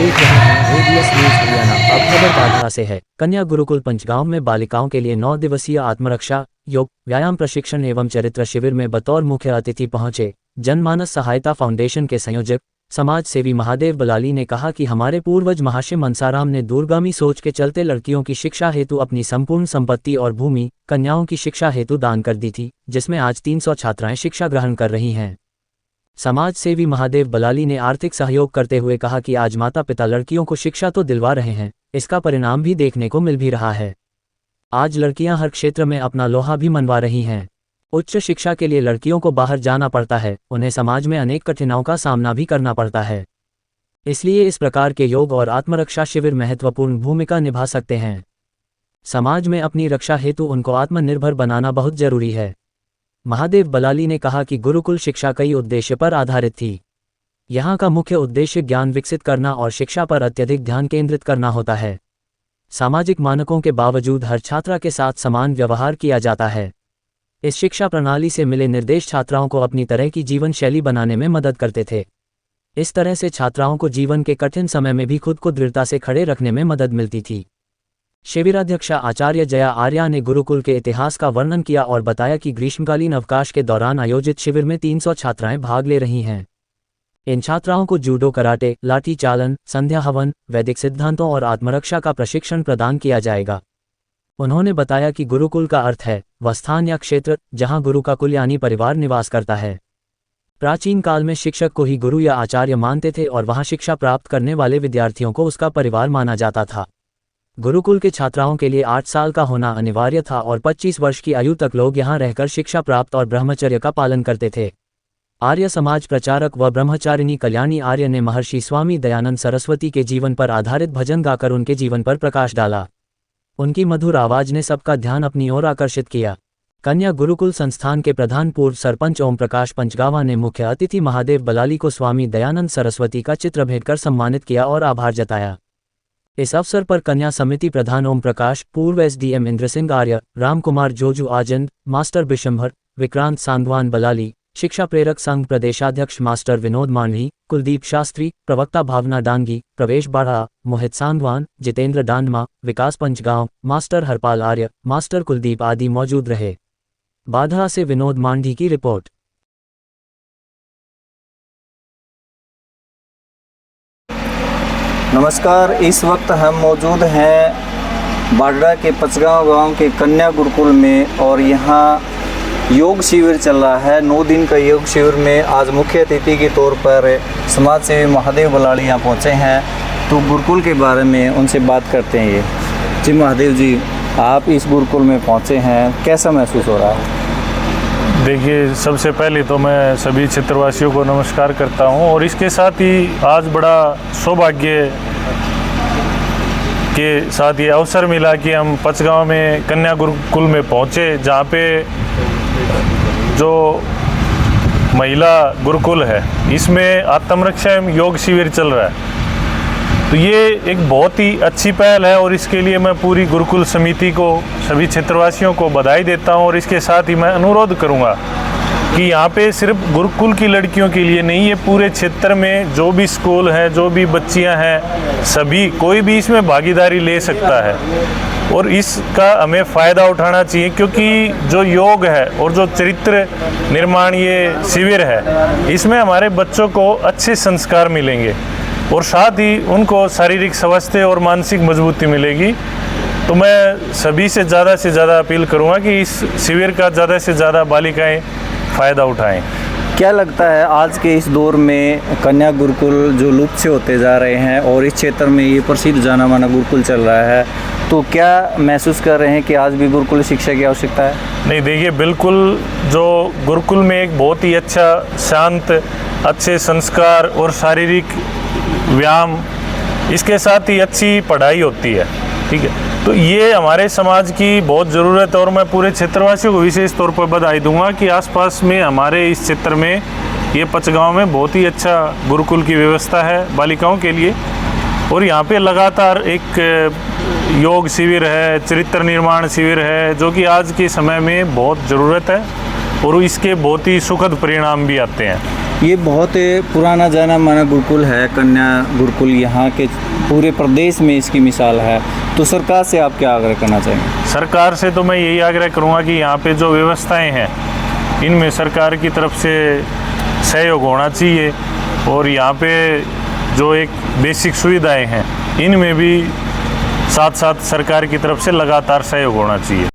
देख रहे हैं ABS न्यूज हरियाणा। अब खबर बांद्रा से है। कन्या गुरुकुल पंचगांव में बालिकाओं के लिए 9 दिवसीय आत्मरक्षा, योग, व्यायाम प्रशिक्षण एवं चरित्र शिविर में बतौर मुख्य अतिथि पहुंचे जनमानस सहायता फाउंडेशन के संयोजक समाज सेवी महादेव बलाली ने कहा कि हमारे पूर्वज महर्षि मनसाराम ने दूरगामी सोच के चलते लड़कियों की शिक्षा हेतु अपनी संपूर्ण संपत्ति और भूमि कन्याओं की शिक्षा हेतु दान कर दी थी, जिसमें आज 300 छात्राएं शिक्षा ग्रहण कर रही हैं। समाज सेवी महादेव बलाली ने आर्थिक सहयोग करते हुए कहा कि आज माता पिता लड़कियों को शिक्षा तो दिलवा रहे हैं, इसका परिणाम भी देखने को मिल भी रहा है। आज लड़कियां हर क्षेत्र में अपना लोहा भी मनवा रही हैं। उच्च शिक्षा के लिए लड़कियों को बाहर जाना पड़ता है, उन्हें समाज में अनेक कठिनाइयों का सामना भी करना पड़ता है। इसलिए इस प्रकार के योग और आत्मरक्षा शिविर महत्वपूर्ण भूमिका निभा सकते हैं। समाज में अपनी रक्षा हेतु उनको आत्मनिर्भर बनाना बहुत जरूरी है। महादेव बलाली ने कहा कि गुरुकुल शिक्षा कई उद्देश्य पर आधारित थी। यहाँ का मुख्य उद्देश्य ज्ञान विकसित करना और शिक्षा पर अत्यधिक ध्यान केंद्रित करना होता है। सामाजिक मानकों के बावजूद हर छात्रा के साथ समान व्यवहार किया जाता है। इस शिक्षा प्रणाली से मिले निर्देश छात्राओं को अपनी तरह की जीवन शैली बनाने में मदद करते थे। इस तरह से छात्राओं को जीवन के कठिन समय में भी खुद को दृढ़ता से खड़े रखने में मदद मिलती थी। शिविराध्यक्षा आचार्य जया आर्या ने गुरुकुल के इतिहास का वर्णन किया और बताया कि ग्रीष्मकालीन अवकाश के दौरान आयोजित शिविर में 300 छात्राएं भाग ले रही हैं। इन छात्राओं को जूडो, कराटे, लाठी चालन, संध्या हवन, वैदिक सिद्धांतों और आत्मरक्षा का प्रशिक्षण प्रदान किया जाएगा। उन्होंने बताया कि गुरुकुल का अर्थ है वह स्थान या क्षेत्र जहां गुरु का कुल यानी परिवार निवास करता है। प्राचीन काल में शिक्षक को ही गुरु या आचार्य मानते थे और वहां शिक्षा प्राप्त करने वाले विद्यार्थियों को उसका परिवार माना जाता था। गुरुकुल के छात्राओं के लिए 8 साल का होना अनिवार्य था और 25 वर्ष की आयु तक लोग यहां रहकर शिक्षा प्राप्त और ब्रह्मचर्य का पालन करते थे। आर्य समाज प्रचारक व ब्रह्मचारिणी कल्याणी आर्य ने महर्षि स्वामी दयानंद सरस्वती के जीवन पर आधारित भजन गाकर उनके जीवन पर प्रकाश डाला। उनकी मधुर आवाज ने सबका ध्यान अपनी ओर आकर्षित किया। कन्या गुरुकुल संस्थान के प्रधान पूर्व सरपंच ओम प्रकाश पंचगावा ने मुख्य अतिथि महादेव बलाली को स्वामी दयानंद सरस्वती का चित्र भेंट कर सम्मानित किया और आभार जताया। इस अवसर पर कन्या समिति प्रधान ओम प्रकाश, पूर्व SDM इंद्र सिंह आर्य, राम कुमार जोजू आजंद, मास्टर बिशंभर, विक्रांत सांधवान बलाली, शिक्षा प्रेरक संघ प्रदेशाध्यक्ष मास्टर विनोद मांढी, कुलदीप शास्त्री, प्रवक्ता भावना डांगी, प्रवेश बाढ़ा, मोहित सांधवान, जितेंद्र डांडमा, विकास पंचगांव, मास्टर हरपाल आर्य, मास्टर कुलदीप आदि मौजूद रहे। बांद्रा से विनोद मांढी की रिपोर्ट। नमस्कार, इस वक्त हम मौजूद हैं बांद्रा के पंचगांव गांव के कन्या गुरुकुल में और यहाँ योग शिविर चल रहा है। 9 दिन का योग शिविर में आज मुख्य अतिथि के तौर पर समाज सेवी महादेव बलाली यहाँ पहुँचे हैं। तो गुरुकुल के बारे में उनसे बात करते हैं। ये जी महादेव जी, आप इस गुरुकुल में पहुँचे हैं, कैसा महसूस हो रहा है? देखिए, सबसे पहले तो मैं सभी क्षेत्रवासियों को नमस्कार करता हूं और इसके साथ ही आज बड़ा सौभाग्य के साथ ये अवसर मिला कि हम पंचगांव में कन्या गुरुकुल में पहुंचे, जहां पे जो महिला गुरुकुल है इसमें आत्मरक्षा एवं योग शिविर चल रहा है। तो ये एक बहुत ही अच्छी पहल है और इसके लिए मैं पूरी गुरुकुल समिति को, सभी क्षेत्रवासियों को बधाई देता हूं। और इसके साथ ही मैं अनुरोध करूंगा कि यहाँ पे सिर्फ गुरुकुल की लड़कियों के लिए नहीं, ये पूरे क्षेत्र में जो भी स्कूल है, जो भी बच्चियाँ हैं, सभी कोई भी इसमें भागीदारी ले सकता है और इसका हमें फ़ायदा उठाना चाहिए। क्योंकि जो योग है और जो चरित्र निर्माण ये शिविर है, इसमें हमारे बच्चों को अच्छे संस्कार मिलेंगे और साथ ही उनको शारीरिक स्वास्थ्य और मानसिक मजबूती मिलेगी। तो मैं सभी से ज़्यादा अपील करूँगा कि इस शिविर का ज़्यादा से ज़्यादा बालिकाएं फ़ायदा उठाएं। क्या लगता है आज के इस दौर में कन्या गुरुकुल जो लुप्त से होते जा रहे हैं और इस क्षेत्र में ये प्रसिद्ध जाना माना गुरुकुल चल रहा है, तो क्या महसूस कर रहे हैं कि आज भी गुरुकुल शिक्षा की आवश्यकता है? नहीं, देखिए, बिल्कुल जो गुरुकुल में एक बहुत ही अच्छा, शांत, अच्छे संस्कार और शारीरिक व्यायाम, इसके साथ ही अच्छी पढ़ाई होती है, ठीक है। तो ये हमारे समाज की बहुत ज़रूरत है और मैं पूरे क्षेत्रवासियों को विशेष तौर पर बधाई दूंगा कि आसपास में हमारे इस क्षेत्र में ये पंचगांव में बहुत ही अच्छा गुरुकुल की व्यवस्था है बालिकाओं के लिए। और यहाँ पे लगातार एक योग शिविर है, चरित्र निर्माण शिविर है, जो कि आज के समय में बहुत ज़रूरत है और इसके बहुत ही सुखद परिणाम भी आते हैं। ये बहुत पुराना जाना माना गुरुकुल है कन्या गुरुकुल, यहाँ के पूरे प्रदेश में इसकी मिसाल है। तो सरकार से आप क्या आग्रह करना चाहेंगे? सरकार से तो मैं यही आग्रह करूँगा कि यहाँ पे जो व्यवस्थाएं हैं इनमें सरकार की तरफ से सहयोग होना चाहिए, और यहाँ पे जो एक बेसिक सुविधाएं हैं इनमें भी साथ साथ सरकार की तरफ से लगातार सहयोग होना चाहिए।